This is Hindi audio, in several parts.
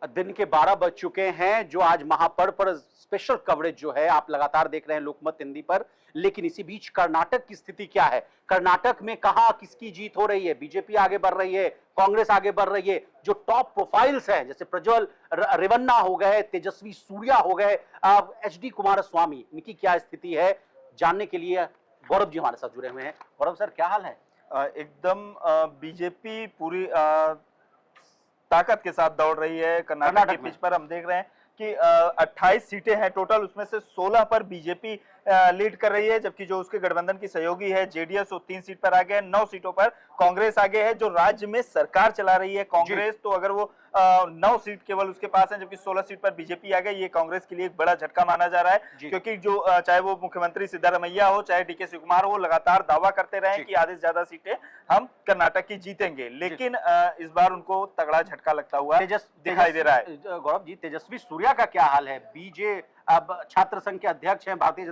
दिन के 12 बज चुके हैं। जो आज महापर्व पर स्पेशल कवरेज जो है आप लगातार देख रहे हैं लोकमत हिंदी पर। लेकिन इसी बीच कर्नाटक की स्थिति क्या है? कर्नाटक में कहां किसकी जीत हो रही है? बीजेपी आगे बढ़ रही है, कांग्रेस आगे बढ़ रही है। जो टॉप प्रोफाइल्स हैं जैसे प्रज्वल रेवन्ना हो गए, तेजस्वी सूर्या हो गए, एचडी कुमारस्वामी, इनकी क्या स्थिति है जानने के लिए गौरव जी हमारे साथ जुड़े हुए हैं। गौरव सर, क्या हाल है? एकदम बीजेपी पूरी ताकत के साथ दौड़ रही है। कर्नाटक के पिच पर हम देख रहे हैं कि 28 सीटें हैं टोटल, उसमें से 16 पर बीजेपी लीड कर रही है, जबकि जो उसके गठबंधन की सहयोगी है जेडीएस वो 3 सीट पर आगे है। 9 सीटों पर कांग्रेस आगे है, जो राज्य में सरकार चला रही है कांग्रेस। तो अगर वो 9 सीट केवल उसके पास है, जबकि 16 सीट पर बीजेपी आ गई, ये कांग्रेस के लिए एक बड़ा झटका माना जा रहा है। क्योंकि जो चाहे वो मुख्यमंत्री सिद्धारमैया हो, चाहे डीके शिवकुमार हो, लगातार दावा करते रहे कि आधे से ज्यादा सीटें हम कर्नाटक की जीतेंगे, लेकिन इस बार उनको तगड़ा झटका लगता हुआ दिखाई दे रहा है। गौरव जी, तेजस्वी सूर्या का क्या हाल है? बीजे अब छात्र संघ के अध्यक्ष हैं, भारतीय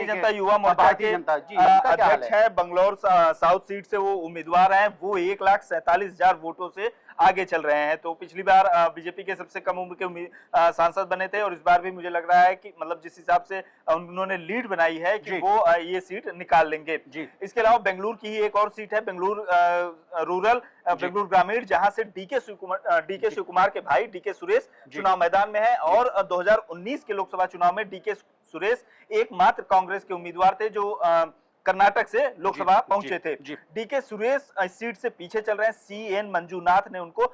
जनता युवा मोर्चा के अध्यक्ष है। बंगलौर साउथ सीट से वो उम्मीदवार हैं। वो 1,47,000 वोटों से आगे चल रहे हैं। तो पिछली बार बीजेपी के सबसे कम उम्र के सांसद बने थे, और इस बार भी मुझे लग रहा है कि मतलब जिस हिसाब से उन्होंने लीड बनाई है कि वो ये सीट निकाल लेंगे। इसके अलावा बेंगलुरु की ही एक और सीट है, बेंगलुरु रूरल, बेंगलुरु ग्रामीण, जहां से डीके शिवकुमार के भाई डीके सुरेश चुनाव मैदान में है। और 2019 के लोकसभा चुनाव में डीके सुरेश एकमात्र कांग्रेस के उम्मीदवार थे जो कर्नाटक से लोकसभा पहुंचे थे। डीके सुरेश इस सीट से पीछे चल रहे हैं। सीएन मंजूनाथ ने उनको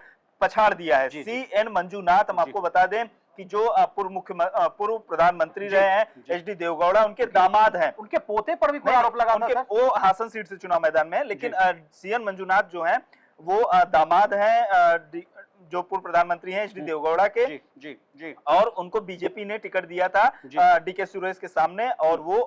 पछाड़ दिया है। सीएन मंजूनाथ, हम आपको बता दें कि जो पूर्व प्रधानमंत्री रहे हैं एचडी देवगौड़ा, उनके दामाद हैं। उनके पोते पर भी कोई आरोप लगा था सर? वो हासन सीट से चुनाव मैदान में है, लेकिन सीएन मंजूनाथ जो हैं वो दामाद हैं जो पूर्व प्रधानमंत्री हैं एचडी देवगौड़ा के। और उनको बीजेपी ने टिकट दिया था डीके सुरेश के सामने, और वो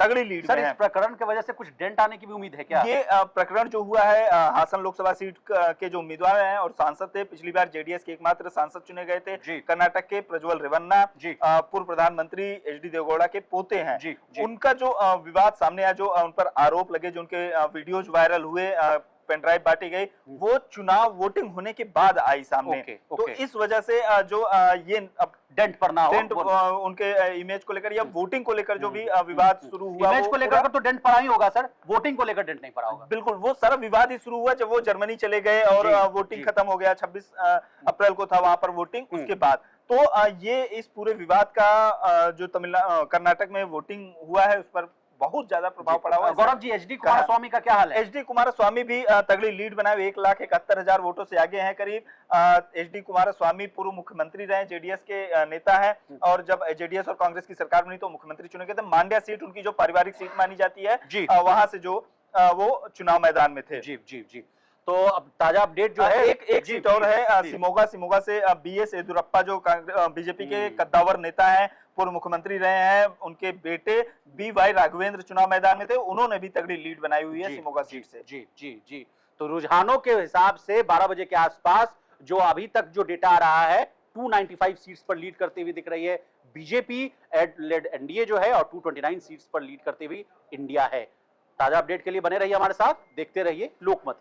तगड़ी लीड सर, इस प्रकरण की वजह से कुछ डेंट आने की भी उम्मीद है क्या? ये प्रकरण जो हुआ है, हासन लोकसभा सीट के जो उम्मीदवार हैं और सांसद थे, पिछली बार जेडीएस के एकमात्र सांसद चुने गए थे कर्नाटक के, प्रज्वल रेवन्ना, पूर्व प्रधानमंत्री एचडी देवगौड़ा के पोते हैं। उनका जो विवाद सामने आया, जो उन पर आरोप लगे, जो उनके वीडियोज वायरल हुए, पेनड्राइव बांटी गई, वो चुनाव वोटिंग होने के बाद आई सामने। तो इस वजह से जो ये डेंट पड़ना हो उनके इमेज को लेकर या वोटिंग को लेकर जो भी विवाद शुरू हुआ, इमेज को लेकर तो डेंट पड़ा ही होगा सर, वोटिंग को लेकर डेंट नहीं पड़ा होगा। बिल्कुल, वो सारा विवाद ही शुरू हुआ जब वो जर्मनी चले गए और वोटिंग खत्म हो गया। 26 अप्रैल को था वहां पर वोटिंग, उसके बाद तो ये इस पूरे विवाद का जो कर्नाटक में वोटिंग हुआ है उस पर बहुत ज्यादा प्रभाव पड़ा हुआ है। गौरव जी, एचडी कुमारस्वामी का क्या हाल है? एचडी कुमारस्वामी भी तगड़ी लीड बनाए, 1,71,000 वोटों से आगे हैं करीब। एचडी कुमारस्वामी पूर्व मुख्यमंत्री रहे, जेडीएस के नेता हैं, और जब जेडीएस और कांग्रेस की सरकार बनी तो मुख्यमंत्री चुने गए थे। मांड्या सीट उनकी जो पारिवारिक सीट मानी जाती है, वहां से जो वो चुनाव मैदान में थे। जी। तो अब ताजा अपडेट जो है, एक सीट और है सिमोगा से बीएस येदुरप्पा जो बीजेपी के कद्दावर नेता हैं, पूर्व मुख्यमंत्री रहे हैं, उनके बेटे बीवाई राघवेंद्र चुनाव मैदान में थे। उन्होंने भी तगड़ी लीड बनाई हुई है सिमोगा सीट से। जी। तो रुझानों के हिसाब से 12 बजे के आसपास जो अभी तक जो डेटा आ रहा है, 295 सीट्स पर लीड करते हुए दिख रही है बीजेपी लेड एनडीए जो है, और 229 सीट्स पर लीड करते हुए इंडिया है। ताजा अपडेट के लिए बने रहिए हमारे साथ, देखते रहिए लोकमत।